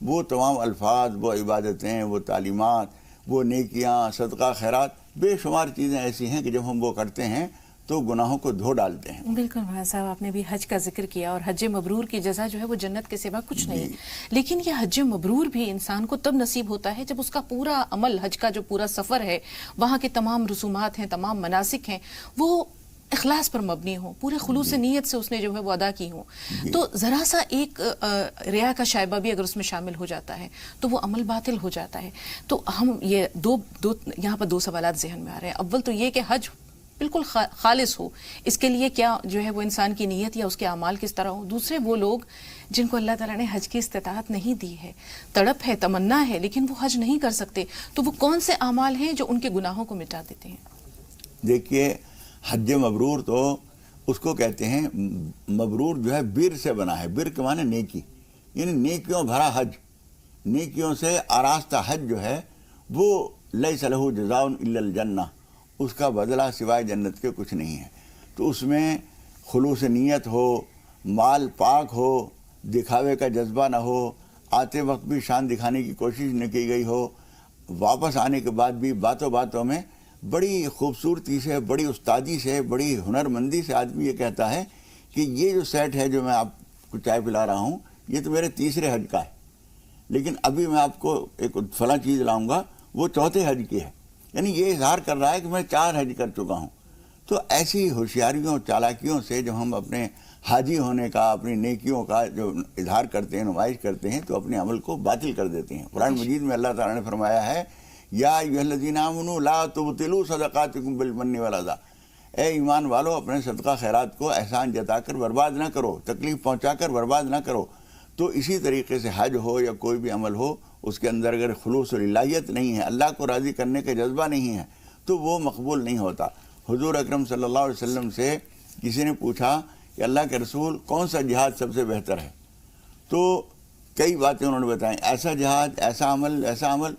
وہ تمام الفاظ، وہ عبادتیں، وہ تعلیمات، وہ نیکیاں، صدقہ خیرات، بے شمار چیزیں ایسی ہیں کہ جب ہم وہ کرتے ہیں تو گناہوں کو دھو ڈالتے ہیں۔ بالکل مولانا صاحب، آپ نے بھی حج کا ذکر کیا، اور حج مبرور کی جزا جو ہے وہ جنت کے سوا کچھ نہیں، لیکن یہ حج مبرور بھی انسان کو تب نصیب ہوتا ہے جب اس کا پورا عمل، حج کا جو پورا سفر ہے، وہاں کے تمام رسومات ہیں، تمام مناسک ہیں، وہ اخلاص پر مبنی ہوں، پورے خلوص نیت سے اس نے جو ہے وہ ادا کی ہوں۔ تو ذرا سا ایک ریا کا شائبہ بھی اگر اس میں شامل ہو جاتا ہے تو وہ عمل باطل ہو جاتا ہے۔ تو ہم یہ یہاں پر دو سوالات ذہن میں آ رہے ہیں۔ اول تو یہ کہ حج بالکل خالص ہو، اس کے لیے کیا جو ہے وہ انسان کی نیت یا اس کے اعمال کس طرح ہو۔ دوسرے وہ لوگ جن کو اللہ تعالیٰ نے حج کی استطاعت نہیں دی ہے، تڑپ ہے، تمنا ہے، لیکن وہ حج نہیں کر سکتے، تو وہ کون سے اعمال ہیں جو ان کے گناہوں کو مٹا دیتے ہیں؟ دیکھیے، حج مبرور تو اس کو کہتے ہیں، مبرور جو ہے بر سے بنا ہے، بر کے معنی نیکی، یعنی نیکیوں بھرا حج، نیکیوں سے آراستہ حج جو ہے وہ لیس لہ جزاء الا الجنہ، اس کا بدلہ سوائے جنت کے کچھ نہیں ہے۔ تو اس میں خلوص نیت ہو، مال پاک ہو، دکھاوے کا جذبہ نہ ہو، آتے وقت بھی شان دکھانے کی کوشش نہ کی گئی ہو، واپس آنے کے بعد بھی باتوں باتوں میں بڑی خوبصورتی سے، بڑی استادی سے، بڑی ہنرمندی سے آدمی یہ کہتا ہے کہ یہ جو سیٹ ہے جو میں آپ کو چائے پلا رہا ہوں، یہ تو میرے تیسرے حج کا ہے، لیکن ابھی میں آپ کو ایک فلاں چیز لاؤں گا، وہ چوتھے حج کی ہے۔ یعنی یہ اظہار کر رہا ہے کہ میں 4 حج کر چکا ہوں۔ تو ایسی ہوشیاریوں، چالاکیوں سے جب ہم اپنے حاجی ہونے کا، اپنی نیکیوں کا جو اظہار کرتے ہیں، نمائش کرتے ہیں، تو اپنے عمل کو باطل کر دیتے ہیں۔ قرآن مجید میں اللہ تعالیٰ نے فرمایا ہے، یا ایھا الذین آمنوا لا تبطلوا صدقاتکم بالمن والعذی، اے ایمان والو، اپنے صدقہ خیرات کو احسان جتا کر برباد نہ کرو، تکلیف پہنچا کر برباد نہ کرو۔ تو اسی طریقے سے حج ہو یا کوئی بھی عمل ہو، اس کے اندر اگر خلوص الہیت نہیں ہے، اللہ کو راضی کرنے کا جذبہ نہیں ہے، تو وہ مقبول نہیں ہوتا۔ حضور اکرم صلی اللہ علیہ وسلم سے کسی نے پوچھا کہ اللہ کے رسول، کون سا جہاد سب سے بہتر ہے؟ تو کئی باتیں انہوں نے بتائیں، ایسا جہاد، ایسا عمل، ایسا عمل۔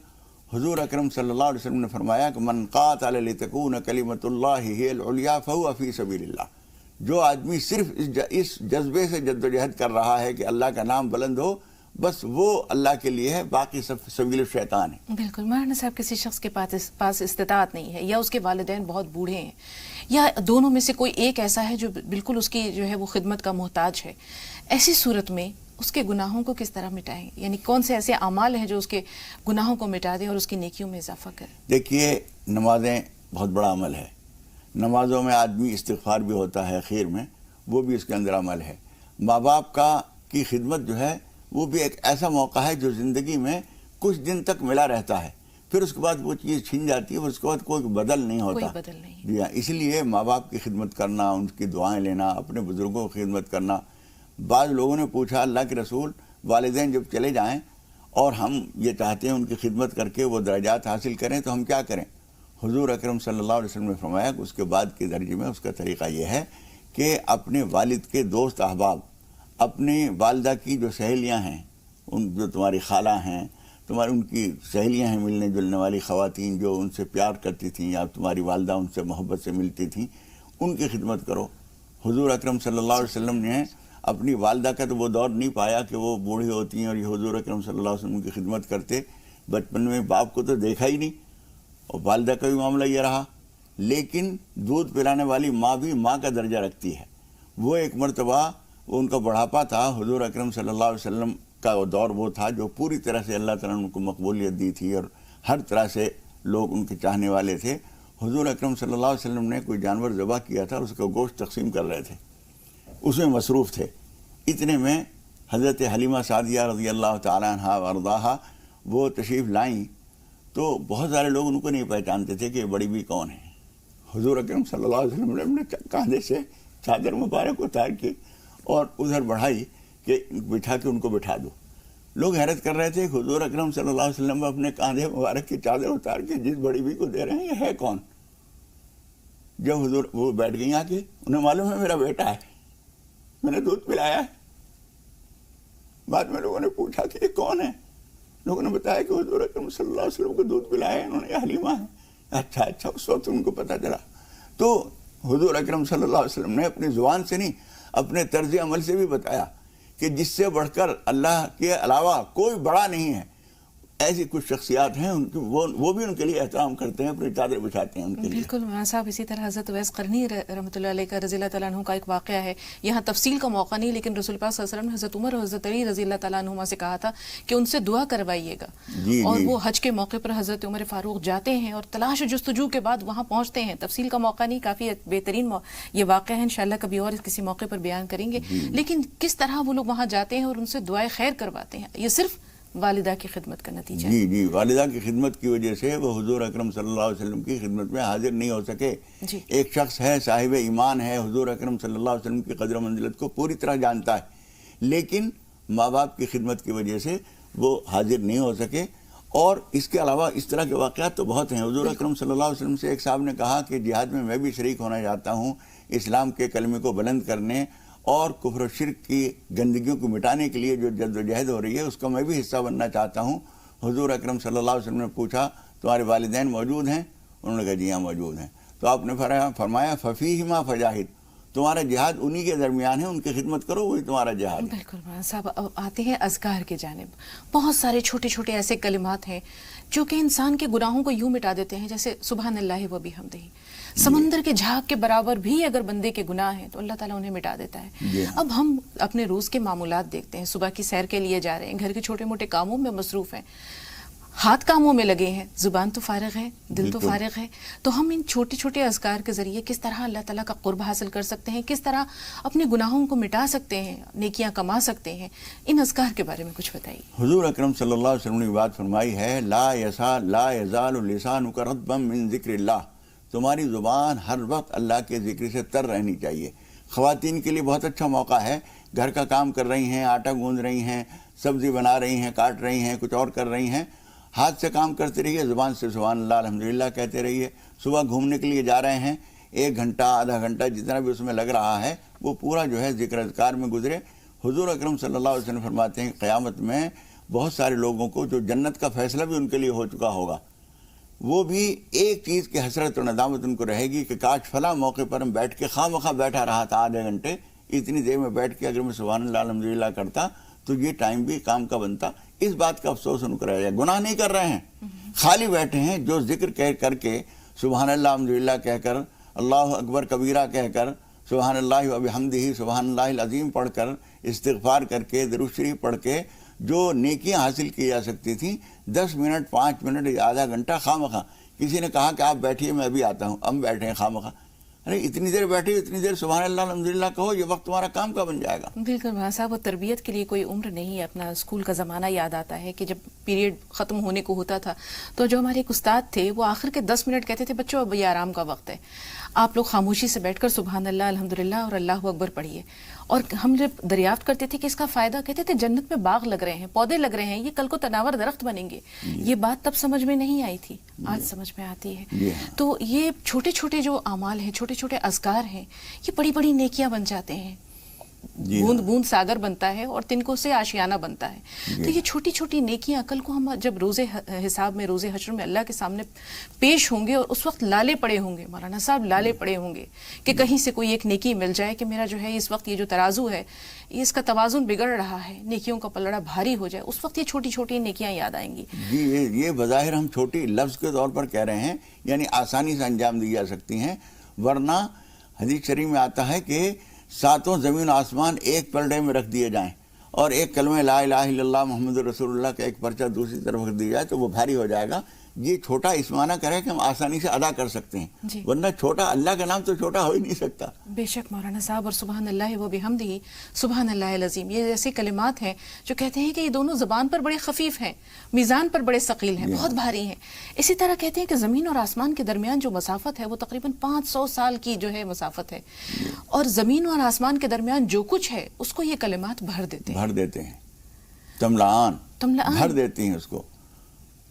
حضور اکرم صلی اللہ علیہ وسلم نے فرمایا کہ من قاتل لتکون کلمۃ اللہ ہی العلیٰ فہو فی سبیل اللہ، جو آدمی صرف اس جذبے سے جد و جہد کر رہا ہے کہ اللہ کا نام بلند ہو، بس وہ اللہ کے لیے ہے، باقی سب سبیل الشیطان ہے۔ بالکل مولانا صاحب، کسی شخص کے پاس استطاعت نہیں ہے، یا اس کے والدین بہت بوڑھے ہیں، یا دونوں میں سے کوئی ایک ایسا ہے جو بالکل اس کی جو ہے وہ خدمت کا محتاج ہے، ایسی صورت میں اس کے گناہوں کو کس طرح مٹائیں؟ یعنی کون سے ایسے اعمال ہیں جو اس کے گناہوں کو مٹا دیں اور اس کی نیکیوں میں اضافہ کریں؟ دیکھیے، نمازیں بہت بڑا عمل ہے، نمازوں میں آدمی استغفار بھی ہوتا ہے خیر میں، وہ بھی اس کے اندر عمل ہے۔ ماں باپ کی خدمت جو ہے وہ بھی ایک ایسا موقع ہے جو زندگی میں کچھ دن تک ملا رہتا ہے، پھر اس کے بعد وہ چیز چھن جاتی ہے، اس کے بعد کوئی بدل نہیں ہوتا۔ کوئی بدل نہیں۔ جی ہاں، اس لیے ماں باپ کی خدمت کرنا، ان کی دعائیں لینا، اپنے بزرگوں کی خدمت کرنا۔ بعض لوگوں نے پوچھا، اللہ کے رسول، والدین جب چلے جائیں اور ہم یہ چاہتے ہیں ان کی خدمت کر کے وہ درجات حاصل کریں تو ہم کیا کریں؟ حضور اکرم صلی اللہ علیہ وسلم نے فرمایا کہ اس کے بعد کے درجے میں اس کا طریقہ یہ ہے کہ اپنے والد کے دوست احباب، اپنی والدہ کی جو سہیلیاں ہیں، ان جو تمہاری خالہ ہیں، ان کی سہیلیاں ہیں، ملنے جلنے والی خواتین جو ان سے پیار کرتی تھیں یا تمہاری والدہ ان سے محبت سے ملتی تھیں، ان کی خدمت کرو۔ حضور اکرم صلی اللہ علیہ وسلم نے اپنی والدہ کا تو وہ دور نہیں پایا کہ وہ بوڑھی ہوتی ہیں اور یہ حضور اکرم صلی اللہ علیہ وسلم کی خدمت کرتے، بچپن میں باپ کو تو دیکھا ہی نہیں، اور والدہ کا بھی معاملہ یہ رہا۔ لیکن دودھ پلانے والی ماں بھی ماں کا درجہ رکھتی ہے۔ وہ ایک مرتبہ وہ ان کا بڑھاپا تھا، حضور اکرم صلی اللہ علیہ وسلم کا وہ دور وہ تھا جو پوری طرح سے اللہ تعالیٰ نے ان کو مقبولیت دی تھی اور ہر طرح سے لوگ ان کے چاہنے والے تھے۔ حضور اکرم صلی اللہ علیہ وسلم نے کوئی جانور ذبح کیا تھا، اس کا گوشت تقسیم کر رہے تھے، اس میں مصروف تھے۔ اتنے میں حضرت حلیمہ سعدیہ رضی اللہ تعالیٰ عنہا وارضاہا وہ تشریف لائیں، تو بہت سارے لوگ ان کو نہیں پہچانتے تھے کہ یہ بڑی بھی کون ہے۔ حضور اکرم صلی اللہ علیہ وسلم نے اپنے کاندھے سے چادر مبارک اتار کے اور ادھر بڑھائی کہ بٹھا کے ان کو بٹھا دو۔ لوگ حیرت کر رہے تھے کہ حضور اکرم صلی اللہ علیہ وسلم اپنے کاندھے مبارک کی چادر اتار کے جس بڑی بھی کو دے رہے ہیں، یہ ہے کون؟ جب حضور وہ بیٹھ گئی آ کے، انہیں معلوم ہے میرا بیٹا ہے، میں نے دودھ پلایا ہے۔ بعد میں لوگوں نے پوچھا کہ یہ کون ہے؟ لوگوں نے بتایا کہ حضور اکرم صلی اللہ علیہ وسلم کو دودھ پلایا ہے انہوں نے، یہ حلیمہ ہے۔ اچھا، اس وقت ان کو پتہ چلا۔ تو حضور اکرم صلی اللہ علیہ وسلم نے اپنی زبان سے نہیں، اپنے طرز عمل سے بھی بتایا کہ جس سے بڑھ کر اللہ کے علاوہ کوئی بڑا نہیں ہے، ایسی کچھ شخصیات ہیں، ان کی وہ بھی ان کے لیے احترام کرتے ہیں، اپنی چادر بچھاتے ہیں ان کے لیے. بالکل مولانا صاحب، اسی طرح حضرت اویس قرنی رحمۃ اللہ علیہ کا رضی اللہ تعالیٰ عنہ کا ایک واقعہ ہے. یہاں تفصیل کا موقع نہیں، لیکن رسول پاک صلی اللہ علیہ وسلم نے حضرت عمر اور حضرت علی رضی اللہ تعالیٰ عنہما سے کہا تھا کہ ان سے دعا کروائیے گا. اور وہ حج کے موقع پر حضرت عمر فاروق جاتے ہیں اور تلاش جستجو کے بعد وہاں پہنچتے ہیں. تفصیل کا موقع نہیں، کافی بہترین یہ واقعہ ہے، انشاءاللہ کبھی اور کسی موقع پر بیان کریں گے. لیکن کس طرح وہ لوگ وہاں جاتے ہیں اور ان سے دعائیں خیر کرواتے ہیں، یہ صرف والدہ کی خدمت کا نتیجہ ہے. جی والدہ کی خدمت کی وجہ سے وہ حضور اکرم صلی اللہ علیہ وسلم کی خدمت میں حاضر نہیں ہو سکے. ایک شخص ہے، صاحب ایمان ہے، حضور اکرم صلی اللہ علیہ وسلم کی قدر و منزلت کو پوری طرح جانتا ہے، لیکن ماں باپ کی خدمت کی وجہ سے وہ حاضر نہیں ہو سکے. اور اس کے علاوہ اس طرح کے واقعات تو بہت ہیں. حضور اکرم صلی اللہ علیہ وسلم سے ایک صاحب نے کہا کہ جہاد میں بھی شریک ہونا چاہتا ہوں، اسلام کے کلمے کو بلند کرنے اور کفر و شرک کی گندگیوں کو مٹانے کے لیے جو جد و جہد ہو رہی ہے اس کا میں بھی حصہ بننا چاہتا ہوں. حضور اکرم صلی اللہ علیہ وسلم نے پوچھا تمہارے والدین موجود ہیں؟ انہوں نے کہا جی ہاں موجود ہیں. تو آپ نے فرمایا ففیہما فجاہد، تمہارا جہاد انہی کے درمیان ہے، ان کی خدمت کرو، وہی تمہارا جہاد ہے. بالکل مولانا صاحب، آتے ہیں اذکار کی جانب. بہت سارے چھوٹے چھوٹے ایسے کلمات ہیں جو کہ انسان کے گناہوں کو یوں مٹا دیتے ہیں، جیسے سبحان اللہ و بحمدہ. سمندر کے جھاگ کے برابر بھی اگر بندے کے گناہ ہیں تو اللہ تعالیٰ انہیں مٹا دیتا ہے. اب ہم اپنے روز کے معمولات دیکھتے ہیں، صبح کی سیر کے لیے جا رہے ہیں، گھر کے چھوٹے موٹے کاموں میں مصروف ہیں، ہاتھ کاموں میں لگے ہیں، زبان تو فارغ ہے، دل تو فارغ ہے. تو ہم ان چھوٹے چھوٹے اذکار کے ذریعے کس طرح اللہ تعالیٰ کا قرب حاصل کر سکتے ہیں، کس طرح اپنے گناہوں کو مٹا سکتے ہیں، نیکیاں کما سکتے ہیں، ان اذکار کے بارے میں کچھ بتائیے. حضور اکرم صلی اللہ علیہ وسلم نے بات فرمائی ہے، لا یزال لسانک رطبا من ذکر اللہ، تمہاری زبان ہر وقت اللہ کے ذکر سے تر رہنی چاہیے. خواتین کے لیے بہت اچھا موقع ہے، گھر کا کام کر رہی ہیں، آٹا گوندھ رہی ہیں، سبزی بنا رہی ہیں، کاٹ رہی ہیں، کچھ اور کر رہی ہیں، ہاتھ سے کام کرتے رہیے، زبان سے سبحان اللہ الحمدللہ کہتے رہیے. صبح گھومنے کے لیے جا رہے ہیں، 1 گھنٹہ آدھا گھنٹہ جتنا بھی اس میں لگ رہا ہے وہ پورا جو ہے ذکر اذکار میں گزرے. حضور اکرم صلی اللہ علیہ وسلم فرماتے ہیں قیامت میں بہت سارے لوگوں کو جو جنت کا فیصلہ بھی ان کے لیے ہو چکا ہوگا، وہ بھی ایک چیز کی حسرت اور ندامت ان کو رہے گی کہ کاش فلاں موقع پر ہم بیٹھ کے خواہ مخواہ بیٹھا رہا تھا آدھے گھنٹے، اتنی دیر میں بیٹھ کے اگر میں سبحان اللہ الحمدللہ کرتا تو یہ ٹائم بھی کام کا بنتا. اس بات کا افسوس ان کو رہ جائے. گناہ نہیں کر رہے ہیں، خالی بیٹھے ہیں، جو ذکر کر کے سبحان اللہ الحمدللہ کہہ کر، اللہ اکبر کبیرہ کہہ کر، سبحان اللہ و بحمدہ سبحان اللہ العظیم پڑھ کر، استغفار کر کے، درود شریف پڑھ کے جو نیکیاں حاصل کی جا سکتی تھیں 10 منٹ 5 منٹ یا آدھا گھنٹہ خواہ مخواہ. کسی نے کہا کہ آپ بیٹھیے میں ابھی آتا ہوں، ہم بیٹھے ہیں خواہ مخواہ. ارے اتنی دیر بیٹھے، اتنی دیر سبحان اللہ الحمدللہ کہو، یہ وقت تمہارا کام کا بن جائے گا. بالکل مولانا صاحب، وہ تربیت کے لیے کوئی عمر نہیں ہے. اپنا اسکول کا زمانہ یاد آتا ہے کہ جب پیریڈ ختم ہونے کو ہوتا تھا تو جو ہمارے ایک استاد تھے وہ آخر کے 10 منٹ کہتے تھے بچوں اب یہ آرام کا وقت ہے، آپ لوگ خاموشی سے بیٹھ کر سبحان اللہ الحمدللہ اور اللہ اکبر پڑھیے. اور ہم جب دریافت کرتے تھے کہ اس کا فائدہ، کہتے تھے جنت میں باغ لگ رہے ہیں، پودے لگ رہے ہیں، یہ کل کو تناور درخت بنیں گے. یہ بات تب سمجھ میں نہیں آئی تھی، آج سمجھ میں آتی ہے. تو یہ چھوٹے چھوٹے جو اعمال ہیں، چھوٹے چھوٹے اذکار ہیں، یہ بڑی بڑی نیکیاں بن جاتے ہیں. بوند بوند ساگر بنتا ہے اور تنکوں سے آشیانہ بنتا ہے. تو یہ چھوٹی چھوٹی نیکیاں کل کو ہم جب روز حساب میں، روز حشر میں اللہ کے سامنے پیش ہوں گے اور اس وقت لالے پڑے ہوں گے، مولانا صاحب لالے پڑے ہوں گے کہ کہیں سے کوئی ایک نیکی مل جائے کہ میرا جو ہے اس وقت یہ جو ترازو ہے اس کا توازن بگڑ رہا ہے، نیکیوں کا پلڑا بھاری ہو جائے، اس وقت یہ چھوٹی چھوٹی نیکیاں یاد آئیں گی. جی یہ بظاہر ہم چھوٹی لفظ کے طور پر کہہ رہے ہیں، یعنی آسانی سے انجام دی جا سکتی ہیں، ورنہ حدیث شریف میں آتا ہے کہ 7 زمین و آسمان ایک پلڑے میں رکھ دیے جائیں اور ایک کلمہ لا الہ الا اللہ محمد رسول اللہ کا ایک پرچہ دوسری طرف رکھ دیا جائے تو وہ بھاری ہو جائے گا. یہ چھوٹا اس معنی کرے کہ ہم آسانی سے ادا کر سکتے ہیں، ورنہ چھوٹا اللہ کا نام تو چھوٹا ہو ہی نہیں سکتا. بے شک مولانا صاحب. اور سبحان اللہ و بحمدہ سبحان اللہ العظیم، یہ ایسے کلمات ہیں جو کہتے ہیں کہ یہ دونوں زبان پر بڑے خفیف ہیں، میزان پر بڑے ثقیل ہیں، بہت بھاری ہیں. اسی طرح کہتے ہیں کہ زمین اور آسمان کے درمیان جو مسافت ہے وہ تقریباً 500 سال کی جو ہے مسافت ہے، اور زمین اور آسمان کے درمیان جو کچھ ہے اس کو یہ کلمات بھر دیتے ہیں. تملان بھر دیتی ہیں اس کو.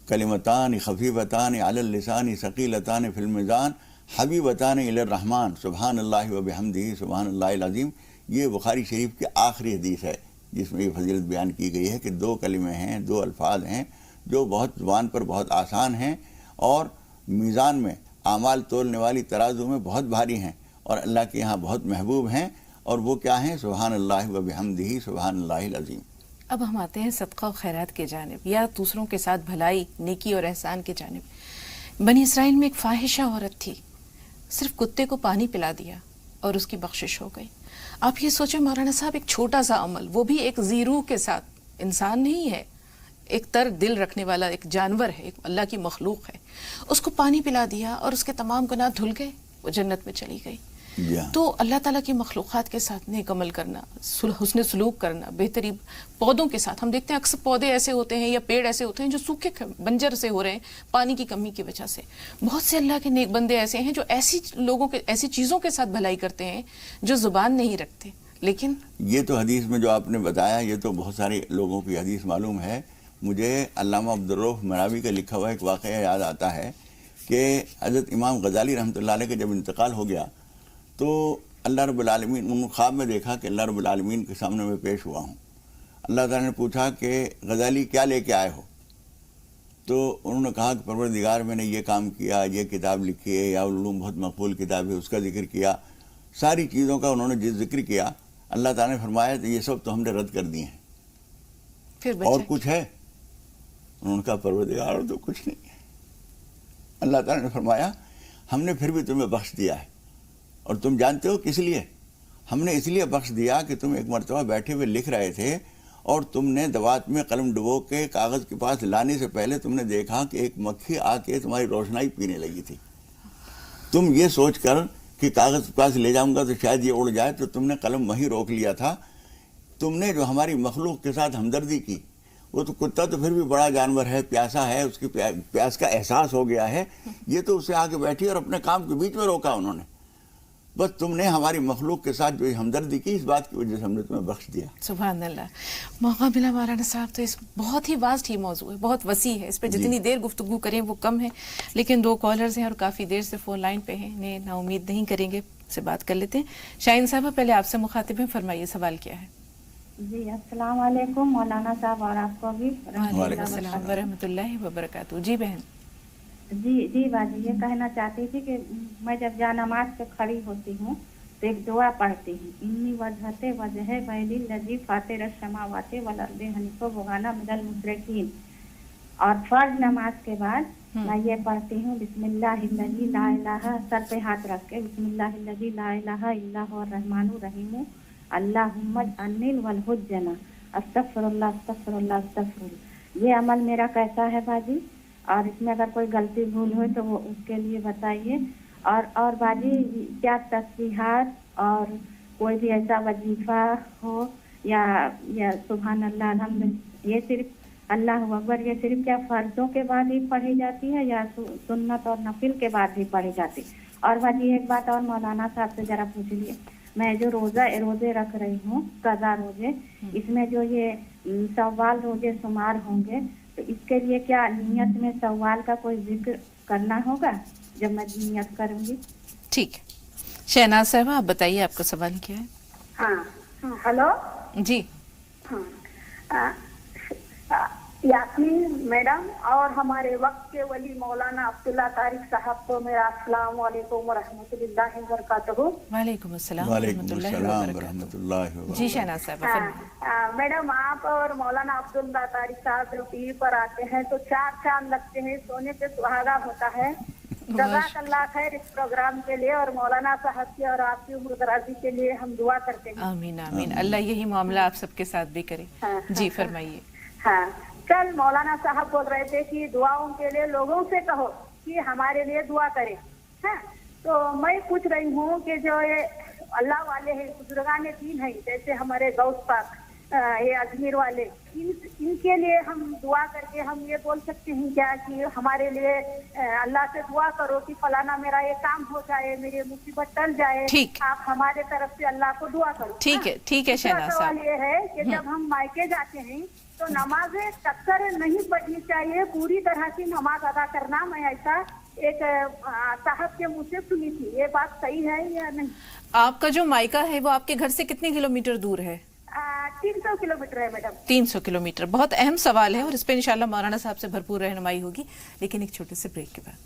کلمتان خفیفتان علی اللسان ثقیلتان فی المیزان حبیبتان الی الرحمن سبحان اللہ و بحمدہ سبحان اللہ العظیم. یہ بخاری شریف کی آخری حدیث ہے جس میں یہ فضیلت بیان کی گئی ہے کہ 2 کلمے ہیں، 2 الفاظ ہیں جو بہت زبان پر بہت آسان ہیں اور میزان میں اعمال تولنے والی ترازو میں بہت بھاری ہیں اور اللہ کے یہاں بہت محبوب ہیں اور وہ کیا ہیں؟ سبحان اللہ و بحمدہ سبحان اللہ العظیم۔ اب ہم آتے ہیں صدقہ و خیرات کے جانب یا دوسروں کے ساتھ بھلائی، نیکی اور احسان کے جانب۔ بنی اسرائیل میں ایک فاحشہ عورت تھی، صرف کتے کو پانی پلا دیا اور اس کی بخشش ہو گئی۔ آپ یہ سوچیں مولانا صاحب، ایک چھوٹا سا عمل، وہ بھی ایک زیرو کے ساتھ، انسان نہیں ہے، ایک تر دل رکھنے والا ایک جانور ہے، ایک اللہ کی مخلوق ہے، اس کو پانی پلا دیا اور اس کے تمام گناہ دھل گئے، وہ جنت میں چلی گئی۔ تو اللہ تعالیٰ کی مخلوقات کے ساتھ نیک عمل کرنا، حسن سلوک کرنا، بہتری پودوں کے ساتھ، ہم دیکھتے ہیں اکثر پودے ایسے ہوتے ہیں یا پیڑ ایسے ہوتے ہیں جو سوکھے بنجر سے ہو رہے ہیں پانی کی کمی کی وجہ سے۔ بہت سے اللہ کے نیک بندے ایسے ہیں جو ایسی چیزوں کے ساتھ بھلائی کرتے ہیں جو زبان نہیں رکھتے، لیکن یہ تو حدیث میں جو آپ نے بتایا، یہ تو بہت سارے لوگوں کی حدیث معلوم ہے۔ مجھے علامہ عبدالرؤف مناوی کا لکھا ہوا ایک واقعہ یاد آتا ہے کہ حضرت امام غزالی رحمۃ اللہ علیہ کا جب انتقال ہو گیا تو اللہ رب العالمین، انہوں نے خواب میں دیکھا کہ اللہ رب العالمین کے سامنے میں پیش ہوا ہوں۔ اللہ تعالیٰ نے پوچھا کہ غزالی کیا لے کے آئے ہو؟ تو انہوں نے کہا کہ پروردگار میں نے یہ کام کیا، یہ کتاب لکھی ہے، یا علوم بہت مقبول کتاب ہے، اس کا ذکر کیا، ساری چیزوں کا انہوں نے ذکر کیا۔ اللہ تعالیٰ نے فرمایا تو یہ سب تو ہم نے رد کر دیے ہیں، پھر اور کچھ ہے؟ انہوں نے کہا پروردگار اور تو کچھ نہیں ہے۔ اللہ تعالیٰ نے فرمایا ہم نے پھر بھی تمہیں بخش دیا ہے، اور تم جانتے ہو کس لیے؟ ہم نے اس لیے بخش دیا کہ تم ایک مرتبہ بیٹھے ہوئے لکھ رہے تھے اور تم نے دوات میں قلم ڈبو کے کاغذ کے پاس لانے سے پہلے تم نے دیکھا کہ ایک مکھی آ کے تمہاری روشنائی پینے لگی تھی۔ تم یہ سوچ کر کہ کاغذ کے پاس لے جاؤں گا تو شاید یہ اڑ جائے، تو تم نے قلم وہیں روک لیا تھا۔ تم نے جو ہماری مخلوق کے ساتھ ہمدردی کی، وہ تو کتا تو پھر بھی بڑا جانور ہے، پیاسا ہے، اس کی پیاس کا احساس ہو گیا ہے، یہ تو اسے آ کے بیٹھی اور اپنے کام کے بیچ میں روکا انہوں نے۔ بس تم نے ہماری مخلوق کے ساتھ جو ہمدردی کی، اس بات کی وجہ سے ہم نے تمہیں بخش دیا۔ سبحان اللہ۔ موقع ملا مولانا صاحب تو اس بہت ہی واسٹ ہی موضوع ہے، بہت وسیع ہے، اس پہ جتنی دیر گفتگو کریں وہ کم ہے، لیکن 2 کالرز ہیں اور کافی دیر سے فون لائن پہ ہیں، انہیں نا امید نہیں کریں گے، سے بات کر لیتے ہیں۔ شاہین صاحبہ پہلے آپ سے مخاطب ہیں، فرمائیے سوال کیا ہے؟ جی السلام علیکم مولانا صاحب، اور آپ کو بھی وعلیکم السلام ورحمۃ اللہ وبرکاتہ۔ جی بہن۔ جی باجی، یہ کہنا چاہتی تھی کہ میں جب جا نماز پہ کھڑی ہوتی ہوں تو ایک دعا پڑھتی ہوں، انی وجہت وجہ بیل الذی فاطر السماوات والارض حنیفا وما من المشرکین۔ اور فرض نماز کے بعد میں یہ پڑھتی ہوں، بسم اللہ الذی لا الہ، سر پہ ہاتھ رکھ کے، بسم اللہ الذی لا الہ الا هو الرحمن الرحیم، اللہم اجعلنی والحجنا، استغفر اللہ استغفر اللہ استغفر اللہ۔ یہ عمل میرا کیسا ہے باجی؟ اور اس میں اگر کوئی غلطی بھول ہوئی تو وہ اس کے لیے بتائیے۔ اور باجی، کیا تسبیحات اور کوئی بھی ایسا وظیفہ ہو یا سبحان اللہ الحمد، یہ صرف اللہ اکبر، یہ صرف کیا فرضوں کے بعد ہی پڑھی جاتی ہے یا سنت اور نفل کے بعد بھی پڑھی جاتی؟ اور باجی ایک بات اور مولانا صاحب سے ذرا پوچھ لیے، میں جو روزے رکھ رہی ہوں، قضا روزے، اس میں جو یہ سوال روزے شمار ہوں گے، تو اس کے لیے کیا نیت میں سوال کا کوئی ذکر کرنا ہوگا جب میں نیت کروں گی؟ ٹھیک ہے شہناز صاحبہ، آپ بتائیے آپ کا سوال کیا ہے؟ ہاں ہلو جی ہاں، یاسمین میڈم اور ہمارے وقت کے ولی مولانا عبداللہ طارق صاحب کو میرا السلام علیکم ورحمۃ اللہ وبرکاتہ۔ وعلیکم السلام وعلیکم ورحمۃ السلام اللہ ورحمۃ وبرکاتہ۔ اللہ وبرکاتہ۔ جی شہناز صاحبہ فرمائیے۔ میڈم، آپ اور مولانا عبداللہ طارق صاحب جو ٹی وی پر آتے ہیں تو 4 چاند لگتے ہیں، سونے پہ سہاگا ہوتا ہے۔ جزاک اللہ خیر اس پروگرام کے لیے، اور مولانا صاحب کی اور آپ کی عمر درازی کے لیے ہم دعا کرتے ہیں۔ آمین آمین، اللہ یہی معاملہ آپ سب کے ساتھ بھی کرے۔ جی فرمائیے۔ ہاں، کل مولانا صاحب بول رہے تھے کہ دعاؤں کے لیے لوگوں سے کہو کہ ہمارے لیے دعا کریں، ہاں، تو میں پوچھ رہی ہوں کہ جو یہ اللہ والے ہیں، بزرگان دین ہیں، جیسے ہمارے غوث پاک، یہ اجمیر والے، ان کے لیے ہم دعا کر کے ہم یہ بول سکتے ہیں کیا کہ ہمارے لیے اللہ سے دعا کرو کہ فلانا میرا یہ کام ہو جائے، میری مصیبت ٹل جائے، آپ ہمارے طرف سے اللہ کو دعا کرو۔ ٹھیک ہے ٹھیک ہے شہناز صاحب۔ سوال یہ ہے کہ جب ہم مائکے جاتے ہیں تو نمازیں ٹکر نہیں پڑھنی چاہیے، پوری طرح سے نماز ادا کرنا، میں ایسا ایک صاحب کے منہ سے سنی تھی، یہ بات صحیح ہے یا نہیں؟ آپ کا جو مائکا ہے وہ آپ کے گھر سے کتنے کلومیٹر دور ہے؟ 300 کلومیٹر ہے میڈم۔ 300 کلومیٹر، بہت اہم سوال ہے اور اس پہ انشاءاللہ مولانا صاحب سے بھرپور رہنمائی ہوگی، لیکن ایک چھوٹے سے بریک کے بعد۔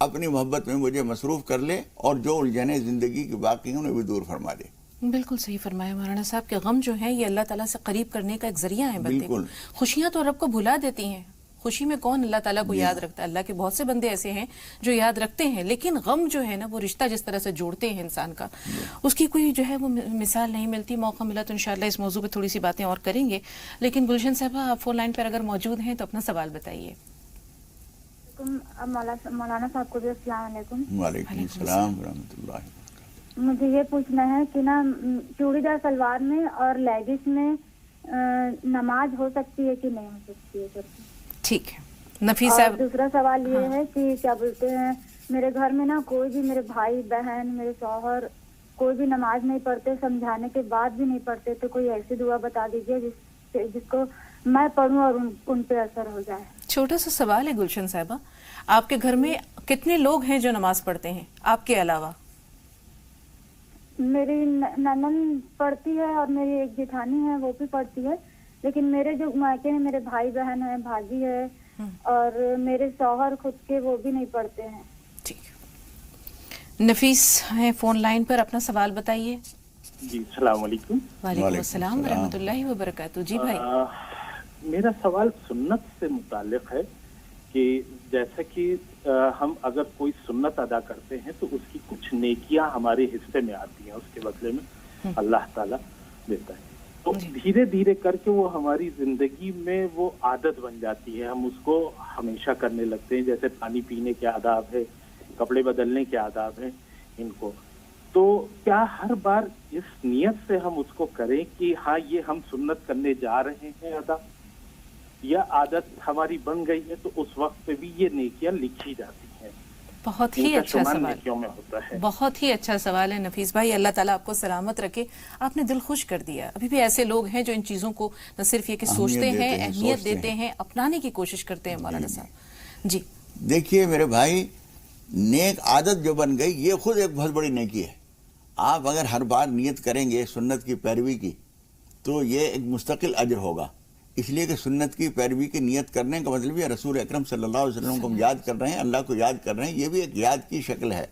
اپنی محبت میں مجھے مصروف کر لے اور جو الجھنیں زندگی کی باقی ہیں انہیں بھی دور فرما دے۔ بالکل صحیح فرمایا مولانا صاحب کہ غم جو ہے یہ اللہ تعالیٰ سے قریب کرنے کا ایک ذریعہ ہے بندے کو۔ خوشیاں تو رب کو بھلا دیتی ہیں، خوشی میں کون اللہ تعالیٰ کو یاد رکھتا ہے؟ اللہ کے بہت سے بندے ایسے ہیں جو یاد رکھتے ہیں، لیکن غم جو ہے نا وہ رشتہ جس طرح سے جوڑتے ہیں انسان کا، اس کی کوئی جو ہے وہ مثال نہیں ملتی۔ موقع ملا تو انشاءاللہ اس موضوع پہ تھوڑی سی باتیں اور کریں گے، لیکن گلشن صاحبہ آپ فون لائن پر اگر موجود ہیں تو اپنا سوال بتائیے۔ مولانا صاحب کو بھی السلام علیکم۔ وعلیکم السلام ورحمۃ اللہ۔ مجھے یہ پوچھنا ہے کہ نا چوڑی دار سلوار میں اور لیگس میں نماز ہو سکتی ہے کہ نہیں ہو سکتی ہے؟ ٹھیک ہے نفیس اور صاحب۔ دوسرا سوال یہ ہے کہ کیا بولتے ہیں، میرے گھر میں نا کوئی بھی، میرے بھائی بہن میرے شوہر کوئی بھی نماز نہیں پڑھتے، سمجھانے کے بعد بھی نہیں پڑھتے، تو کوئی ایسی دعا بتا دیجیے جس کو میں پڑھوں اور ان پہ اثر ہو جائے۔ چھوٹا سا سوال ہے گلشن صاحبہ، آپ کے گھر میں کتنے لوگ ہیں جو نماز پڑھتے ہیں آپ کے علاوہ؟ میری ننند پڑھتی ہے اور میری ایک جیٹھانی ہے وہ بھی پڑھتی ہے، لیکن میرے جو مائکے میں میرے بھائی بہن ہیں، بھاجی ہے اور میرے شوہر خود کے وہ بھی نہیں پڑھتے ہیں۔ ٹھیک، نفیس ہیں فون لائن پر، اپنا سوال بتائیے۔ جی السلام علیکم۔ وعلیکم السلام ورحمۃ اللہ وبرکاتہ۔ جی بھائی، میرا سوال سنت سے متعلق ہے کہ جیسا کہ ہم اگر کوئی سنت ادا کرتے ہیں تو اس کی کچھ نیکیاں ہمارے حصے میں آتی ہیں، اس کے بدلے میں اللہ تعالیٰ دیتا ہے، تو دھیرے دھیرے کر کے وہ ہماری زندگی میں وہ عادت بن جاتی ہے، ہم اس کو ہمیشہ کرنے لگتے ہیں، جیسے پانی پینے کے آداب ہے، کپڑے بدلنے کے آداب ہیں ان کو۔ تو کیا ہر بار اس نیت سے ہم اس کو کریں کہ ہاں یہ ہم سنت کرنے جا رہے ہیں ادا، یا عادت ہماری بن گئی ہے تو اس وقت پہ بھی یہ نیکیاں لکھی جاتی ہیں؟ بہت ہی اچھا سوال، نیکیوں میں ہوتا ہے۔ بہت ہی اچھا سوال ہے نفیس بھائی، اللہ تعالیٰ آپ کو سلامت رکھے، آپ نے دل خوش کر دیا۔ ابھی بھی ایسے لوگ ہیں جو ان چیزوں کو نہ صرف یہ کہ سوچتے ہیں، اہمیت دیتے ہیں، اپنانے کی کوشش کرتے ہیں۔ مولانا صاحب جی دیکھیے میرے بھائی، نیک عادت جو بن گئی یہ خود ایک بہت بڑی نیکی ہے۔ آپ اگر ہر بار نیت کریں گے سنت کی پیروی کی تو یہ ایک مستقل اجر ہوگا، اس لیے کہ سنت کی پیروی کی نیت کرنے کا مطلب یہ رسول اکرم صلی اللہ علیہ وسلم کو ہم یاد کر رہے ہیں، اللہ کو یاد کر رہے ہیں، یہ بھی ایک یاد کی شکل ہے۔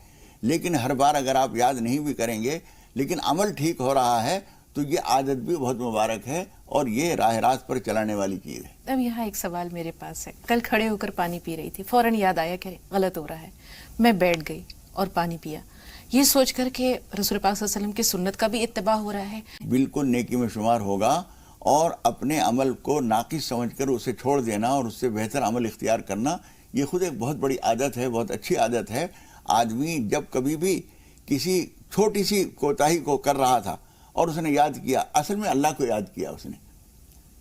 لیکن ہر بار اگر آپ یاد نہیں بھی کریں گے لیکن عمل ٹھیک ہو رہا ہے تو یہ عادت بھی بہت مبارک ہے اور یہ راہ راست پر چلانے والی چیز ہے۔ اب یہاں ایک سوال میرے پاس ہے، کل کھڑے ہو کر پانی پی رہی تھی، فوراً یاد آیا کہ غلط ہو رہا ہے، میں بیٹھ گئی اور پانی پیا، یہ سوچ کر کہ رسول پاک صلی اللہ علیہ وسلم کی سنت کا بھی اتباع ہو رہا ہے۔ بالکل نیکی میں شمار ہوگا، اور اپنے عمل کو ناقص سمجھ کر اسے چھوڑ دینا اور اس سے بہتر عمل اختیار کرنا یہ خود ایک بہت بڑی عادت ہے، بہت اچھی عادت ہے۔ آدمی جب کبھی بھی کسی چھوٹی سی کوتاہی کو کر رہا تھا اور اس نے یاد کیا، اصل میں اللہ کو یاد کیا اس نے،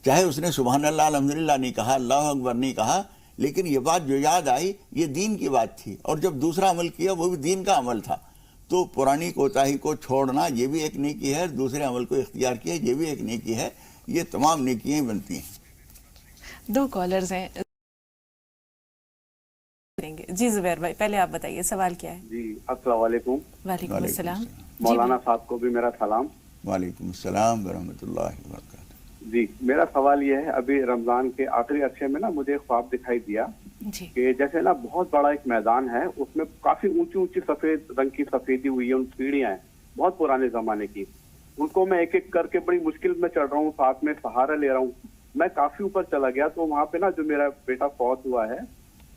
چاہے اس نے سبحان اللہ الحمدللہ نہیں کہا، اللہ اکبر نہیں کہا، لیکن یہ بات جو یاد آئی یہ دین کی بات تھی، اور جب دوسرا عمل کیا وہ بھی دین کا عمل تھا۔ تو پرانی کوتاہی کو چھوڑنا یہ بھی ایک نیکی ہے، دوسرے عمل کو اختیار کیا یہ بھی ایک نیکی ہے، یہ تمام نیکیاں بنتی ہیں۔ دو کالرز ہیں جی، زبیر بھائی پہلے آپ بتائیے سوال کیا ہے۔ جی السلام علیکم۔ وعلیکم السلام۔ مولانا صاحب کو بھی میرا سلام۔ وعلیکم السلام ورحمۃ اللہ وبرکاتہ۔ جی میرا سوال یہ ہے، ابھی رمضان کے آخری عرصے میں نا مجھے ایک خواب دکھائی دیا کہ جیسے نا بہت بڑا ایک میدان ہے، اس میں کافی اونچی اونچی سفید رنگ کی سفیدی ہوئی ہے، ان سیڑھیاں ہیں بہت پرانے زمانے کی، ان کو میں ایک ایک کر کے بڑی مشکل میں چڑھ رہا ہوں، ساتھ میں سہارا لے رہا ہوں، میں کافی اوپر چلا گیا تو وہاں پہ نا جو میرا بیٹا فوت ہوا ہے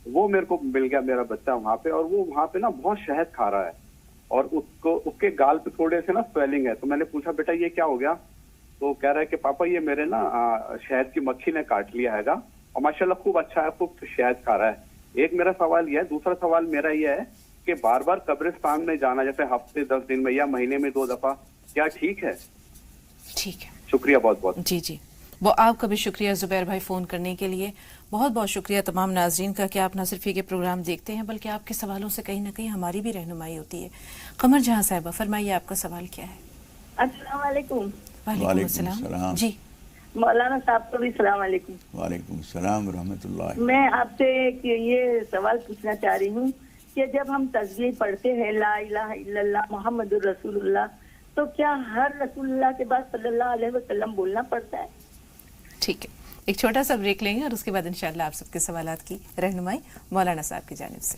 وہ میرے کو مل گیا، میرا بچہ وہاں پہ، اور وہ وہاں پہ نا بہت شہد کھا رہا ہے اور اس کے گال پہ تھوڑے سے نا سویلنگ ہے۔ تو میں نے پوچھا بیٹا یہ کیا ہو گیا؟ تو کہہ رہا ہے کہ پاپا یہ میرے نا شہد کی مکھی نے کاٹ لیا ہے گا، اور ماشاءاللہ خوب اچھا ہے، خوب شہد کھا رہا ہے۔ ایک میرا سوال یہ ہے، دوسرا سوال میرا یہ ہے کہ بار بار قبرستان میں جانا، جیسے ہفتے 10 دن میں یا مہینے میں 2 دفعہ، کیا ٹھیک ہے؟ ٹھیک ہے، شکریہ بہت بہت۔ جی وہ آپ کا بھی شکریہ زبیر بھائی فون کرنے کے لیے، بہت بہت شکریہ تمام ناظرین کا کہ آپ نہ صرف یہ پروگرام دیکھتے ہیں بلکہ آپ کے سوالوں سے کہیں نہ کہیں ہماری بھی رہنمائی ہوتی ہے۔ قمر جہاں صاحبہ فرمائیے آپ کا سوال کیا ہے؟ السلام علیکم۔ وعلیکم السلام۔ جی مولانا صاحب کو بھی السلام علیکم۔ وعلیکم السلام ورحمۃ اللہ۔ میں آپ سے یہ سوال پوچھنا چاہ رہی ہوں کہ جب ہم تسبیح پڑھتے ہیں لا الہ الا اللہ محمد الرسول اللہ، تو کیا ہر رسول اللہ کے بعد صلی اللہ علیہ وسلم بولنا پڑتا ہے؟ ٹھیک ہے، ایک چھوٹا سا بریک لیں گے اور اس کے بعد انشاءاللہ آپ سب کے سوالات کی رہنمائی مولانا صاحب کی جانب سے۔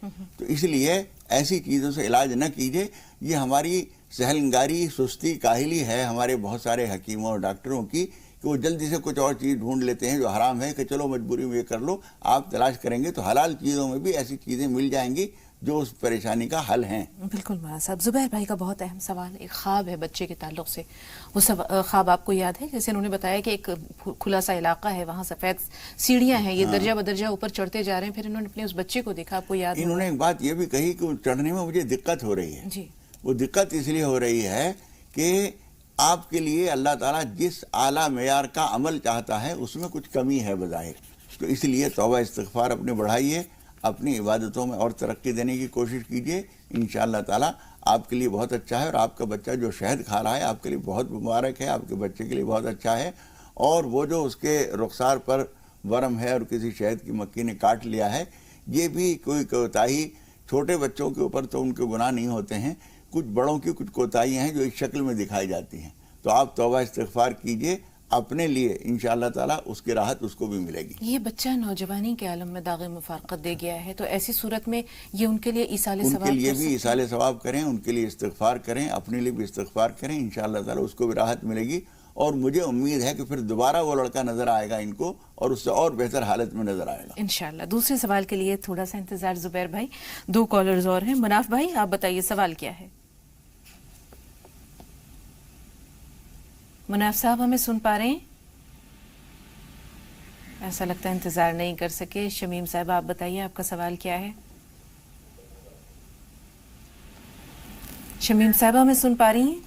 تو اس لیے ایسی چیزوں سے علاج نہ کیجیے. یہ ہماری سہلنگاری، سستی، کاہلی ہے ہمارے بہت سارے حکیموں اور ڈاکٹروں کی کہ وہ جلدی سے کچھ اور چیز ڈھونڈ لیتے ہیں جو حرام ہے کہ چلو مجبوری میں یہ کر لو. آپ تلاش کریں گے تو حلال چیزوں میں بھی ایسی چیزیں مل جائیں گی جو اس پریشانی کا حل ہیں. بالکل مولانا صاحب. زبیر بھائی کا بہت اہم سوال ایک خواب ہے بچے کے تعلق سے. وہ خواب آپ کو یاد ہے؟ جیسے انہوں نے بتایا کہ ایک کھلا سا علاقہ ہے، وہاں سفید سیڑھیاں ہیں، یہ درجہ بدرجہ اوپر چڑھتے جا رہے ہیں. پھر انہوں نے اپنے اس بچے کو دیکھا، آپ کو یاد؟ انہوں نے ایک بات یہ بھی کہی کہ چڑھنے میں مجھے دقت ہو رہی ہے. جی. وہ دقت اس لیے ہو رہی ہے کہ آپ کے لیے اللہ تعالیٰ جس اعلیٰ معیار کا عمل چاہتا ہے اس میں کچھ کمی ہے بظاہر. تو اس لیے توبہ استغفار اپنے بڑھائیے، اپنی عبادتوں میں اور ترقی دینے کی کوشش کیجیے. انشاءاللہ تعالیٰ آپ کے لیے بہت اچھا ہے. اور آپ کا بچہ جو شہد کھا رہا ہے آپ کے لیے بہت مبارک ہے، آپ کے بچے کے لیے بہت اچھا ہے. اور وہ جو اس کے رخسار پر ورم ہے اور کسی شہد کی مکھی نے کاٹ لیا ہے، یہ بھی کوئی کوتاہی چھوٹے بچوں کے اوپر تو ان کے گناہ نہیں ہوتے ہیں، کچھ بڑوں کی کچھ کوتاہیاں ہیں جو اس شکل میں دکھائی جاتی ہیں. تو آپ توبہ استغفار کیجیے اپنے لیے، انشاءاللہ تعالیٰ اس کی راحت اس کو بھی ملے گی. یہ بچہ نوجوانی کے عالم میں داغ مفارقت دے گیا ہے، تو ایسی صورت میں یہ ان کے لیے ایصال ثواب، ان کے لیے بھی ایصال ثواب کریں، ان کے لیے استغفار کریں، اپنے لیے بھی استغفار کریں. انشاءاللہ تعالیٰ اس کو بھی راحت ملے گی. اور مجھے امید ہے کہ پھر دوبارہ وہ لڑکا نظر آئے گا ان کو، اور اس سے اور بہتر حالت میں نظر آئے گا انشاءاللہ. دوسرے سوال کے لیے تھوڑا سا انتظار زبیر بھائی. 2 کالرز اور ہیں. مناف بھائی آپ بتائیے سوال کیا ہے؟ مناف صاحب ہمیں سن پا رہے ہیں؟ ایسا لگتا ہے انتظار نہیں کر سکے. شمیم صاحب آپ بتائیے آپ کا سوال کیا ہے؟ شمیم صاحب ہمیں سن پا رہی ہیں؟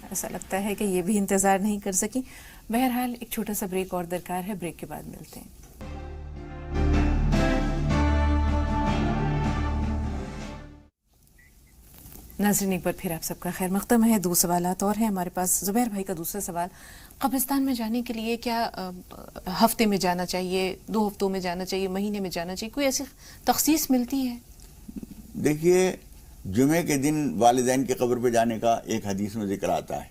ایسا لگتا ہے کہ یہ بھی انتظار نہیں کر سکی. بہرحال ایک چھوٹا سا بریک اور درکار ہے، بریک کے بعد ملتے ہیں. ناظرین ایک بار پھر آپ سب کا خیر مقدم ہے. 2 سوالات اور ہیں ہمارے پاس. زبیر بھائی کا دوسرا سوال، قبرستان میں جانے کے لیے کیا ہفتے میں جانا چاہیے، 2 ہفتوں میں جانا چاہیے، مہینے میں جانا چاہیے، کوئی ایسی تخصیص ملتی ہے؟ دیکھیے، جمعے کے دن والدین کی قبر پہ جانے کا ایک حدیث میں ذکر آتا ہے،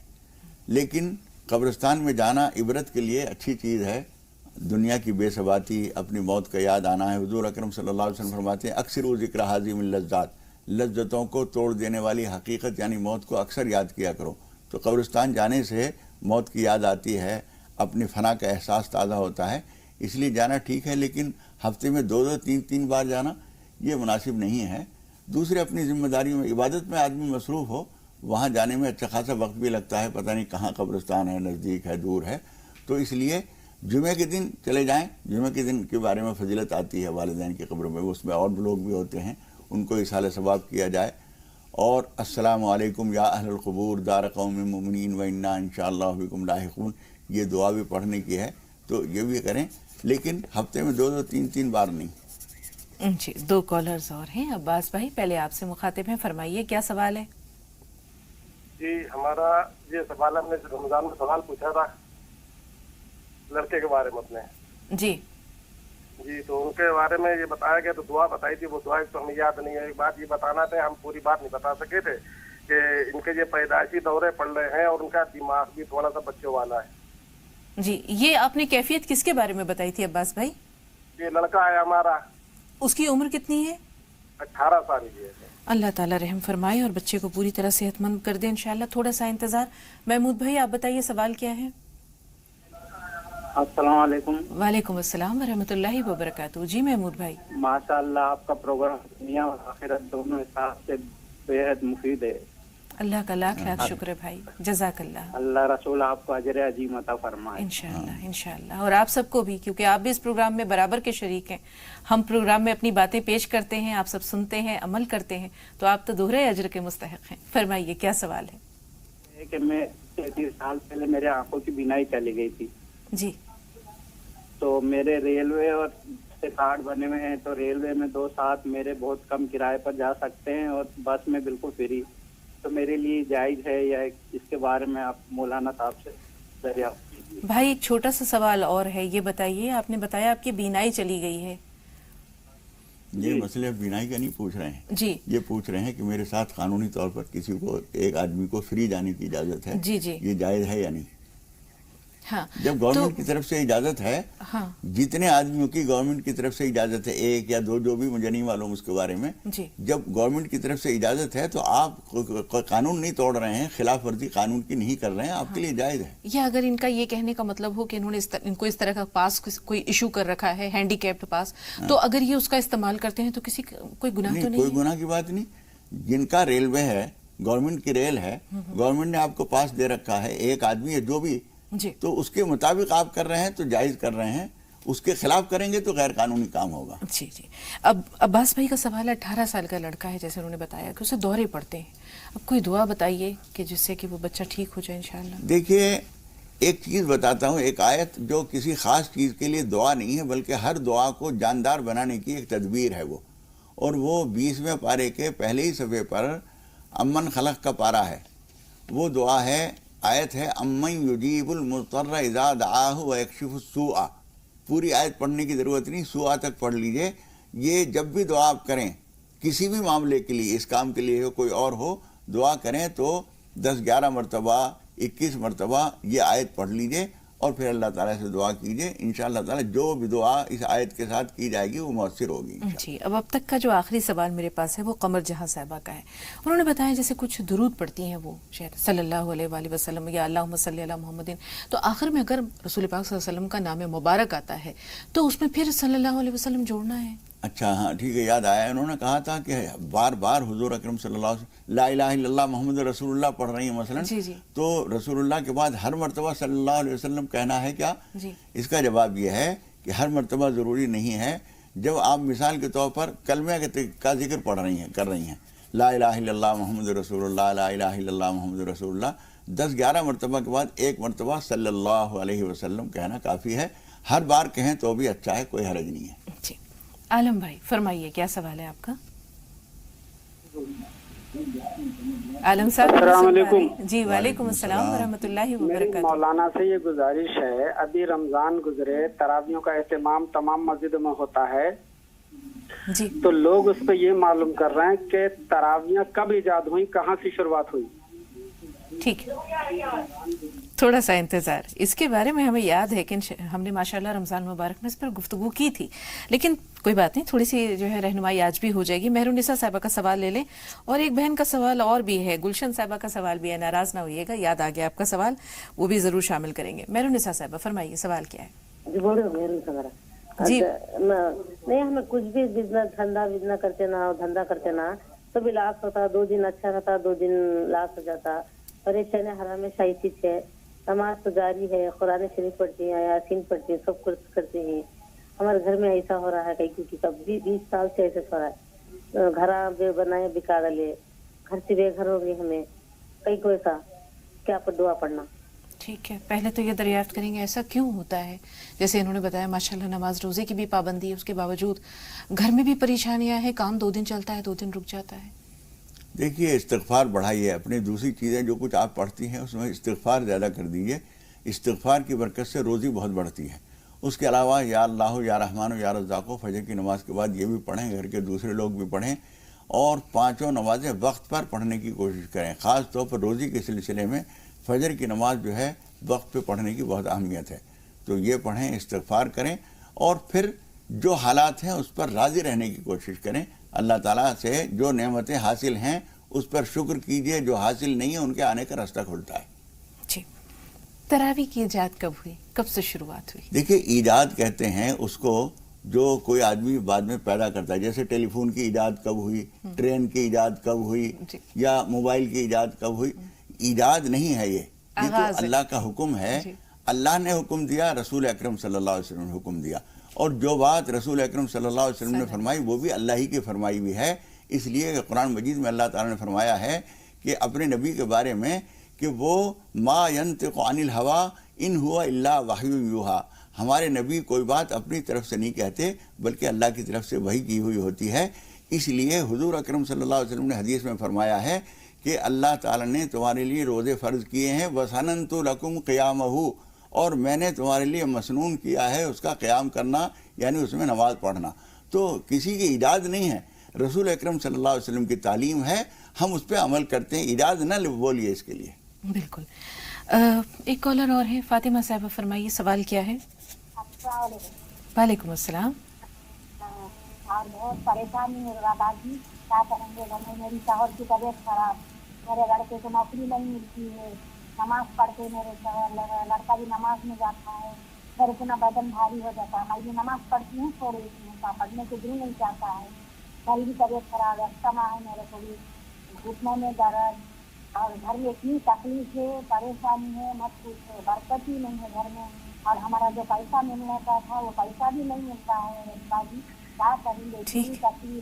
لیکن قبرستان میں جانا عبرت کے لیے اچھی چیز ہے. دنیا کی بے ثباتی، اپنی موت کا یاد آنا ہے. حضور اکرم صلی اللہ علیہ وسلم فرماتے ہیں اکثر ذکر حازم اللذات، لذتوں کو توڑ دینے والی حقیقت یعنی موت کو اکثر یاد کیا کرو. تو قبرستان جانے سے موت کی یاد آتی ہے، اپنی فنا کا احساس تازہ ہوتا ہے. اس لیے جانا ٹھیک ہے، لیکن ہفتے میں 2 3 بار جانا یہ مناسب نہیں ہے. دوسرے اپنی ذمہ داریوں میں، عبادت میں آدمی مصروف ہو، وہاں جانے میں اچھا خاصا وقت بھی لگتا ہے، پتہ نہیں کہاں قبرستان ہے، نزدیک ہے، دور ہے. تو اس لیے جمعے کے دن چلے جائیں. جمعے کے دن کے بارے میں فضیلت آتی ہے والدین کی قبر میں، اس میں اور لوگ بھی ہوتے ہیں، ان کو ایصال ثواب کیا جائے. اور السلام علیکم یا اہل القبور دار قوم مومنین و انا انشاءاللہ بکم لاحقون، یہ دعا بھی پڑھنے کی ہے، تو یہ بھی کریں، لیکن ہفتے میں 2 3 بار نہیں. جی. 2 کالرز اور ہیں. عباس بھائی پہلے آپ سے مخاطب ہیں، فرمائیے کیا سوال ہے؟ جی ہمارا یہ سوال، ہم نے رمضان میں سوال پوچھا تھا لڑکے کے بارے میں اپنے. جی جی تو ان کے بارے میں یہ بتایا گیا، تو دعا بتائی تھی، وہ دعا تو ہمیں یاد نہیں ہے. ایک بات یہ بتانا تھا، ہم پوری بات نہیں بتا سکے تھے کہ ان کے یہ پیدائشی دورے پڑ رہے ہیں اور ان کا دماغ بھی تھوڑا سا بچوں والا ہے. جی یہ آپ نے کیفیت کس کے بارے میں بتائی تھی عباس بھائی؟ یہ لڑکا ہے ہمارا. اس کی عمر کتنی ہے؟ 18 سال کی ہے. اللہ تعالیٰ رحم فرمائے اور بچے کو پوری طرح صحت مند کر دے انشاءاللہ. تھوڑا سا انتظار. محمود بھائی آپ بتائیے سوال کیا ہے؟ السلام علیکم. وعلیکم السلام ورحمۃ اللہ وبرکاتہ. جی محمود بھائی. ماشاءاللہ آپ کا پروگرام دنیا اور آخرت دونوں حساب سے بے حد مفید ہے. اللہ کا لاکھ شکر ہے بھائی، جزاک اللہ. اللہ رسول آپ کو اجر عظیم عطا فرمائے انشاءاللہ انشاءاللہ. اور آپ سب کو بھی، کیونکہ آپ بھی اس پروگرام میں برابر کے شریک ہیں. ہم پروگرام میں اپنی باتیں پیش کرتے ہیں، آپ سب سنتے ہیں، عمل کرتے ہیں، تو آپ تو دوہرے اجر کے مستحق ہیں. فرمائیے کیا سوال ہے؟ کہ میں 33 سال پہلے میرے آنکھوں کی بینائی چلی گئی تھی. جی. تو میرے ریلوے اور سے کارڈ بنے ہوئے ہیں، تو ریلوے میں 2 ساتھ میرے بہت کم کرائے پر جا سکتے ہیں اور بس میں بالکل فری. تو میرے لیے جائز ہے یا اس کے بارے میں آپ مولانا صاحب سے دریافت کیجیے. بھائی ایک چھوٹا سا سوال اور ہے، یہ بتائیے آپ نے بتایا آپ کی بینائی چلی گئی ہے. یہ مسئلہ بینائی کا نہیں پوچھ رہے ہیں جی، یہ پوچھ رہے ہیں کہ میرے ساتھ قانونی طور پر کسی کو، ایک آدمی کو فری جانے کی اجازت ہے. جی جی. یہ جائز ہے یا نہیں؟ جب گورنمنٹ کی طرف سے اجازت ہے، جتنے آدمیوں کی گورنمنٹ کی طرف سے اجازت ہے، 1 یا 2 جو بھی، مجھے نہیں معلوم اس کے بارے میں، جب گورنمنٹ کی طرف سے اجازت ہے تو آپ قانون نہیں توڑ رہے ہیں، خلاف ورزی قانون کی نہیں کر رہے ہیں، آپ کے لیے جائز ہے۔ یا اگر ان کا یہ کہنے کا مطلب ہو کہ انہوں نے ان کو اس طرح کا پاس کوئی ایشو کر رکھا ہے، ہینڈی کیپڈ پاس، تو اگر یہ اس کا استعمال کرتے ہیں تو کوئی گناہ تو نہیں؟ کوئی گناہ کی بات نہیں۔ جن کا ریلوے ہے، گورنمنٹ کی ریل ہے، گورنمنٹ نے آپ کو پاس دے رکھا ہے، ایک آدمی ہے جو بھی، تو اس کے مطابق آپ کر رہے ہیں تو جائز کر رہے ہیں، اس کے خلاف کریں گے تو غیر قانونی کام ہوگا۔ جی جی۔ اب عباس بھائی کا سوال ہے، 18 سال کا لڑکا ہے، جیسے انہوں نے بتایا کہ اسے دورے پڑتے ہیں، اب کوئی دعا بتائیے کہ جس سے کہ وہ بچہ ٹھیک ہو جائے انشاءاللہ۔ دیکھیے ایک چیز بتاتا ہوں، ایک آیت جو کسی خاص چیز کے لیے دعا نہیں ہے بلکہ ہر دعا کو جاندار بنانے کی ایک تدبیر ہے وہ، اور وہ 20ویں پارے کے پہلے ہی صفحے پر امن خلق کا پارہ ہے۔ وہ دعا ہے، آیت ہے، امن یجیب المضطر اذا دعاہ ویکشف السوء۔ پوری آیت پڑھنے کی ضرورت نہیں، سوء تک پڑھ لیجئے۔ یہ جب بھی دعا آپ کریں کسی بھی معاملے کے لیے، اس کام کے لیے ہو کوئی اور ہو، دعا کریں تو 10-11 مرتبہ 21 مرتبہ یہ آیت پڑھ لیجئے اور پھر اللہ تعالیٰ سے دعا کیجئے، انشاءاللہ تعالیٰ جو بھی دعا اس آیت کے ساتھ کی جائے گی وہ مؤثر ہوگی۔ جی، اب تک کا جو آخری سوال میرے پاس ہے وہ قمر جہاں صاحبہ کا ہے۔ انہوں نے بتایا جیسے کچھ درود پڑھتی ہیں وہ شاید صلی اللہ علیہ وآلہ وسلم یا اللہم صلی علی محمد، تو آخر میں اگر رسول پاک صلی اللہ علیہ وسلم کا نام مبارک آتا ہے تو اس میں پھر صلی اللہ علیہ وسلم جوڑنا ہے؟ اچھا ہاں ٹھیک ہے، یاد آیا۔ انہوں نے کہا تھا کہ بار بار حضور اکرم صلی اللہ علیہ وسلم لا الہ الا اللہ محمد رسول اللہ پڑھ رہی ہیں مثلا، تو رسول اللہ کے بعد ہر مرتبہ صلی اللہ علیہ وسلم کہنا ہے کیا؟ اس کا جواب یہ ہے کہ ہر مرتبہ ضروری نہیں ہے۔ جب آپ مثال کے طور پر کلمہ کا ذکر پڑھ رہی ہیں، کر رہی ہیں، لا الہ الا اللہ محمد رسول اللہ، لا الہ الا اللہ محمد رسول اللہ، 10-11 مرتبہ کے بعد ایک مرتبہ صلی اللہ علیہ وسلم کہنا کافی ہے۔ ہر بار کہیں تو بھی اچھا ہے، کوئی حرج نہیں ہے۔ جی، عالم بھائی فرمائیے کیا سوال ہے آپ کا؟ عالم صاحب السلام علیکم۔ جی وعلیکم السلام ورحمۃ اللہ وبرکاتہ۔ مولانا سے یہ گزارش ہے، ابھی رمضان گزرے، تراویحوں کا اہتمام تمام مسجدوں میں ہوتا ہے جی، تو لوگ اس پہ یہ معلوم کر رہے ہیں کہ تراویحیں کب ایجاد ہوئی، کہاں سے شروعات ہوئی؟ ٹھیک ہے، تھوڑا سا انتظار، اس کے بارے میں ہمیں یاد ہے کہ ہم نے ماشاءاللہ رمضان مبارک میں اس پر گفتگو کی تھی، لیکن کوئی بات نہیں، تھوڑی سی جو ہے رہنمائی آج بھی ہو جائے گی۔ مہرالنساء صاحبہ کا سوال لے لیں، اور ایک بہن کا سوال اور بھی ہے، گلشن صاحبہ کا سوال بھی ہے، ناراض نہ ہوئیے گا، یاد آ گیا آپ کا سوال، وہ بھی ضرور شامل کریں گے۔ مہرالنساء صاحبہ فرمائیے سوال کیا ہے؟ جی بول رہے جی، نہیں ہمیں کچھ بھی بزنس دھندا کرتے نہ، دھندا کرتے نہ، تو بھی لاس ہوتا، 2 دن اچھا رہتا، 2 دن لاس ہو جاتا، پریشانی حرام شاہی چیز ہے، نماز تو جاری ہے، قرآن شریف پڑھتی ہیں، یاسین پڑھتی ہیں، سب کچھ کرتے ہیں۔ ہمارے گھر میں ایسا ہو رہا ہے کئی کیونکہ کب 20 سال سے ایسا ہو رہا ہے، گھر بے بنائے بکا لے، گھر سے بے گھر ہو گئی ہمیں، کئی کو ایسا کیا پر دعا پڑھنا؟ ٹھیک ہے، پہلے تو یہ دریافت کریں گے ایسا کیوں ہوتا ہے؟ جیسے انہوں نے بتایا ماشاءاللہ نماز روزے کی بھی پابندی ہے، اس کے باوجود گھر میں بھی پریشانیاں ہیں، کام 2 دن چلتا ہے 2 دن رک جاتا ہے۔ دیکھیے استغفار بڑھائیے، اپنی دوسری چیزیں جو کچھ آپ پڑھتی ہیں اس میں استغفار زیادہ کر دیجیے، استغفار کی برکت سے روزی بہت بڑھتی ہے۔ اس کے علاوہ یا اللہ یا رحمان یا رزاق، فجر کی نماز کے بعد یہ بھی پڑھیں، گھر کے دوسرے لوگ بھی پڑھیں، اور 5 نمازیں وقت پر پڑھنے کی کوشش کریں۔ خاص طور پر روزی کے سلسلے میں فجر کی نماز جو ہے وقت پہ پڑھنے کی بہت اہمیت ہے، تو یہ پڑھیں، استغفار کریں، اور پھر جو حالات ہیں اس پر راضی رہنے کی کوشش کریں۔ اللہ تعالیٰ سے جو نعمتیں حاصل ہیں اس پر شکر کیجئے، جو حاصل نہیں ہے ان کے آنے کا راستہ کھلتا ہے۔ جی، تراویح کی ایجاد کب ہوئی، کب سے شروعات ہوئی؟ دیکھیے ایجاد کہتے ہیں اس کو جو کوئی آدمی بعد میں پیدا کرتا ہے، جیسے ٹیلی فون کی ایجاد کب ہوئی، ٹرین کی ایجاد کب ہوئی، یا موبائل کی ایجاد کب ہوئی، ایجاد نہیں ہے یہ تو اللہ کا حکم ہے۔ اللہ نے حکم دیا، رسول اکرم صلی اللہ علیہ وسلم نے حکم دیا، اور جو بات رسول اکرم صلی اللہ علیہ وسلم نے فرمائی وہ بھی اللہ ہی کی فرمائی بھی ہے، اس لیے کہ قرآن مجید میں اللہ تعالیٰ نے فرمایا ہے کہ اپنے نبی کے بارے میں کہ وہ ما ینطق عن الہوا ان ہوا الا وحی یوحی، ہمارے نبی کوئی بات اپنی طرف سے نہیں کہتے بلکہ اللہ کی طرف سے وحی کی ہوئی ہوتی ہے۔ اس لیے حضور اکرم صلی اللہ علیہ وسلم نے حدیث میں فرمایا ہے کہ اللہ تعالیٰ نے تمہارے لیے روزے فرض کیے ہیں، وَسَنَنْتُ لَكُمْ قِيَامَهُ، اور میں نے تمہارے لیے مسنون کیا ہے اس کا قیام کرنا، یعنی اس میں نماز پڑھنا۔ تو کسی کی ایجاد نہیں ہے، رسول اکرم صلی اللہ علیہ وسلم کی تعلیم ہے، ہم اس پہ عمل کرتے ہیں، ایجاد نہ بولیے اس کے لیے۔ بالکل۔ ایک کالر اور ہے، فاطمہ صاحبہ، فرمائیے سوال کیا ہے؟ وعلیکم السلام. اور بہت پریشانی ہے بابا جی، کیا کریں گے؟ گھر میں میری شوہر کی طبیعت خراب، میرے لڑکے کو نوکری نہیں ملتی ہے، نماز پڑھتے میرے شوہر، لڑکا بھی نماز میں جاتا ہے، پھر اتنا بدن بھاری ہو جاتا ہے. میں بھی نماز پڑھتی ہوں، چھوڑ دیتی ہوں، پڑھنے کو دل نہیں چاہتا ہے. میری بھی طبیعت خراب ہے، استما ہے میرے کو بھی، گھٹنے میں درد، اور گھر میں اتنی تکلیف ہے، پریشانی ہے، مت پوچھو، برکت ہی نہیں ہے گھر میں. اور ہمارا جو پیسہ ملنے کا تھا وہ پیسہ بھی نہیں ملتا ہے باجی.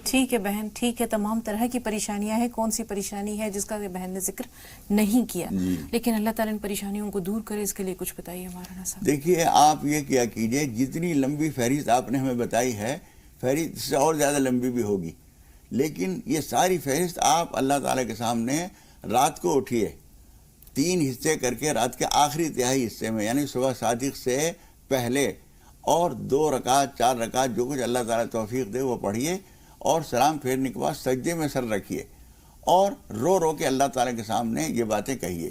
ٹھیک ہے بہن، ٹھیک ہے. تمام طرح کی پریشانیاں ہیں. کون سی پریشانی ہے جس کا بہن نے ذکر نہیں کیا؟ لیکن اللہ تعالیٰ ان پریشانیوں کو دور کرے، اس کے لیے کچھ بتائیے مولانا صاحب. دیکھیے آپ یہ کیا کیجئے، جتنی لمبی فہرست آپ نے ہمیں بتائی ہے، فہرست سے اور زیادہ لمبی بھی ہوگی، لیکن یہ ساری فہرست آپ اللہ تعالیٰ کے سامنے رات کو اٹھیے، 3 حصے کر کے رات کے آخری تہائی حصے میں، یعنی صبح صادق سے پہلے، اور 2 رکعت 4 رکعت جو کچھ اللہ تعالیٰ توفیق دے وہ پڑھیے، اور سلام پھیرنے کے بعد سجدے میں سر رکھیے، اور رو رو کے اللہ تعالیٰ کے سامنے یہ باتیں کہیے،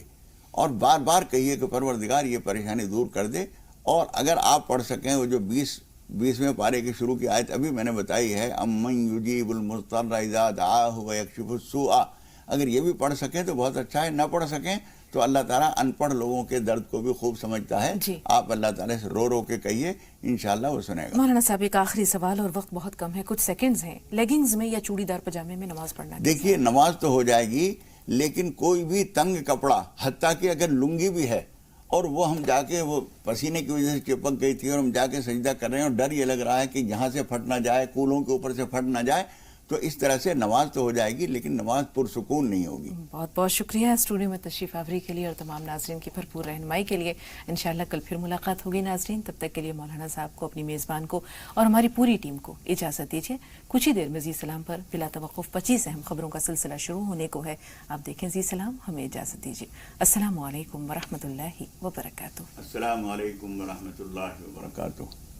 اور بار بار کہیے کہ پروردگار یہ پریشانی دور کر دے. اور اگر آپ پڑھ سکیں وہ جو 20ویں پارے کی شروع کی آیت ابھی میں نے بتائی ہے، امن یجیب المضطر اذا دعاہ ویکشف السوء، اگر یہ بھی پڑھ سکیں تو بہت اچھا ہے. نہ پڑھ سکیں تو اللہ تعالیٰ ان پڑھ لوگوں کے درد کو بھی خوب سمجھتا ہے. آپ اللہ تعالیٰ سے رو رو کے کہیے، انشاءاللہ وہ سنے گا. مولانا صاحب ایک آخری سوال، اور وقت بہت کم ہے، کچھ سیکنڈز ہیں. لیگنگز میں یا چوڑی دار پجامے میں نماز پڑھنا؟ دیکھیے نماز تو ہو جائے گی، لیکن کوئی بھی تنگ کپڑا، حتیٰ کہ اگر لنگی بھی ہے اور وہ ہم جا کے وہ پسینے کی وجہ سے چپک گئی تھی اور ہم جا کے سجدہ کر رہے ہیں اور ڈر یہ لگ رہا ہے کہ یہاں سے پھٹ نہ جائے، کولوں کے اوپر سے پھٹ نہ جائے، تو اس طرح سے نماز تو ہو جائے گی، لیکن نماز پرسکون نہیں ہوگی. بہت بہت شکریہ اسٹوڈیو میں تشریف آوری کے لیے اور تمام ناظرین کی بھرپور رہنمائی کے لیے. انشاءاللہ کل پھر ملاقات ہوگی ناظرین. تب تک کے لیے مولانا صاحب کو، اپنی میزبان کو اور ہماری پوری ٹیم کو اجازت دیجیے. کچھ ہی دیر میں زی سلام پر بلا توقف 25 اہم خبروں کا سلسلہ شروع ہونے کو ہے. آپ دیکھیں زی سلام. ہمیں اجازت دیجیے. السلام علیکم ورحمۃ اللہ وبرکاتہ. السلام علیکم ورحمۃ اللہ وبرکاتہ.